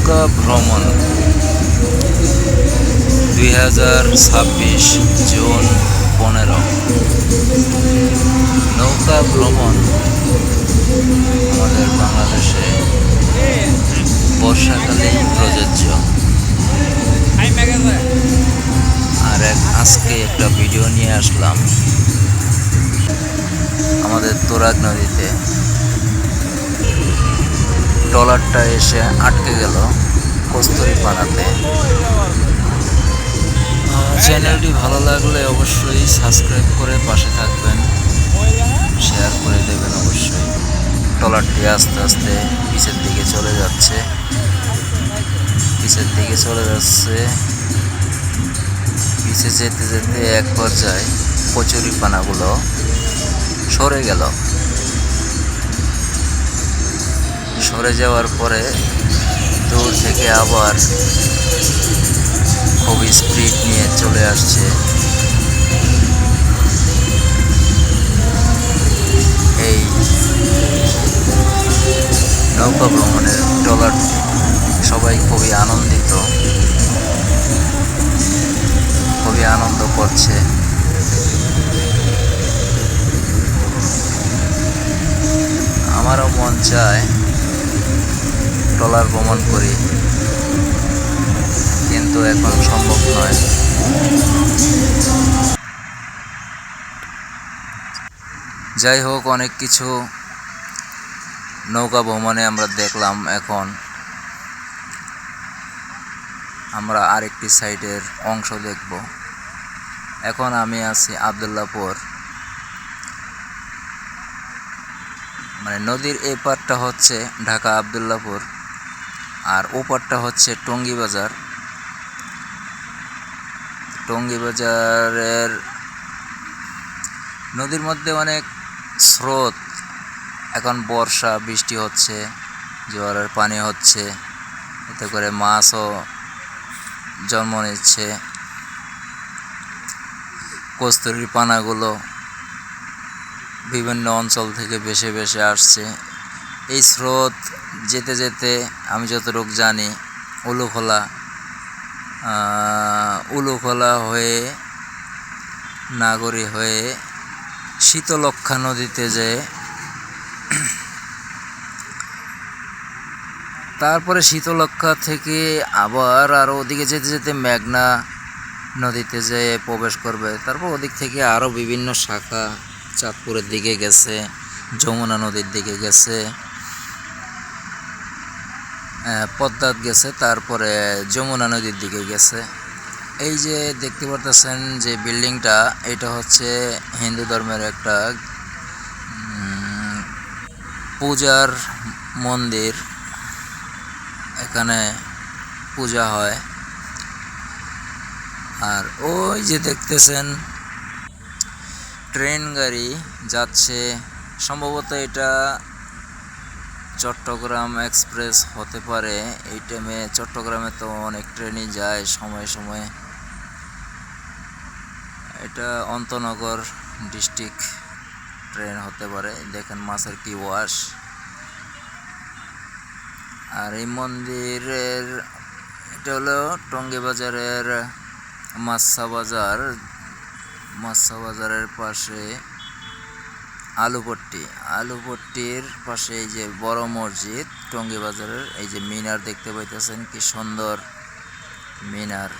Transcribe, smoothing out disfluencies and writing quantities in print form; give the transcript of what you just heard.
নৌকা ভ্রমণ 2026 জুন 15। নৌকা ভ্রমণ আমাদের বাংলাদেশে বর্ষাকালেই প্রযোজ্য। আর আজকে একটা ভিডিও নিয়ে আসলাম আমাদের তুরাগ নদীতে। ট্রলারটা এসে আটকে গেল কস্তুরীপানাতে। চ্যানেলটি ভালো লাগলে অবশ্যই সাবস্ক্রাইব করে পাশে থাকবেন, শেয়ার করে দেবেন অবশ্যই। ট্রলারটি আস্তে আস্তে পিছের দিকে চলে যাচ্ছে। পিছে যেতে যেতে এক পর্যায়ে কচুরিপানাগুলো সরে গেল। সরে যাওয়ার পরে দূর থেকে আবার খুবই স্পিড নিয়ে চলে আসছে। এই নৌকা ভ্রমণের ট্রলার সবাই খুবই আনন্দিত, খুবই আনন্দ করছে। আমারও মন চায় ট্রলার ভ্রমণ করি, কিন্তু এখন সম্ভব নয়। যাই হোক, অনেক কিছু নৌকা ভ্রমণে আমরা দেখলাম। এখন আমরা আরেকটি সাইডের অংশ দেখব। এখন আমি আছি আবদুল্লাপুর, মানে নদীর এই পারটা হচ্ছে ঢাকা আবদুল্লাপুর, আর ও পারটা হচ্ছে টঙ্গী বাজার। টঙ্গী বাজারের নদীর মধ্যে অনেক স্রোত। এখন বর্ষা, বৃষ্টি হচ্ছে, জোয়ারের পানি হচ্ছে, এতে করে মাছও জন্ম নিচ্ছে। কস্তুরীপানাগুলো বিভিন্ন অঞ্চল থেকে ভেসে ভেসে আসছে। এই স্রোত যেতে যেতে আমি যতটুকু জানি উলুখোলা হয়ে নাগরী হয়ে শীতলক্ষ্যা নদীতে যেয়ে তারপরে শীতলক্ষ্যা থেকে আবার আরও ওদিকে যেতে যেতে মেঘনা নদীতে যেয়ে প্রবেশ করবে। তারপর ওদিক থেকে আরও বিভিন্ন শাখা চাঁদপুরের দিকে গেছে, যমুনা নদীর দিকে গেছে, পদ্মাত গেছে, তারপরে যমুনা নদীর দিকে গেছে। এই যে দেখতে পারতেছেন যে বিল্ডিংটা, এটা হচ্ছে হিন্দু ধর্মের একটা পূজার মন্দির। এখানে পূজা হয়। আর ওই যে দেখতেছেন ট্রেন গাড়ি যাচ্ছে, সম্ভবত এটা চট্টগ্রাম এক্সপ্রেস হতে পারে। এই টাইমে চট্টগ্রামে তো অনেক ট্রেনই যায় সময়ে সময়ে। এটা অন্তনগর ডিস্ট্রিক্ট ট্রেন হতে পারে। দেখেন মাছের কি ওয়াশ। আর এই মন্দিরের এটা হলো টঙ্গী বাজারের মাছা বাজারের পাশে আলুপট্টির পাশে এই যে বড় মসজিদ টঙ্গী বাজারের। এই যে মিনার দেখতে পাইতেছেন, কি সুন্দর মিনার।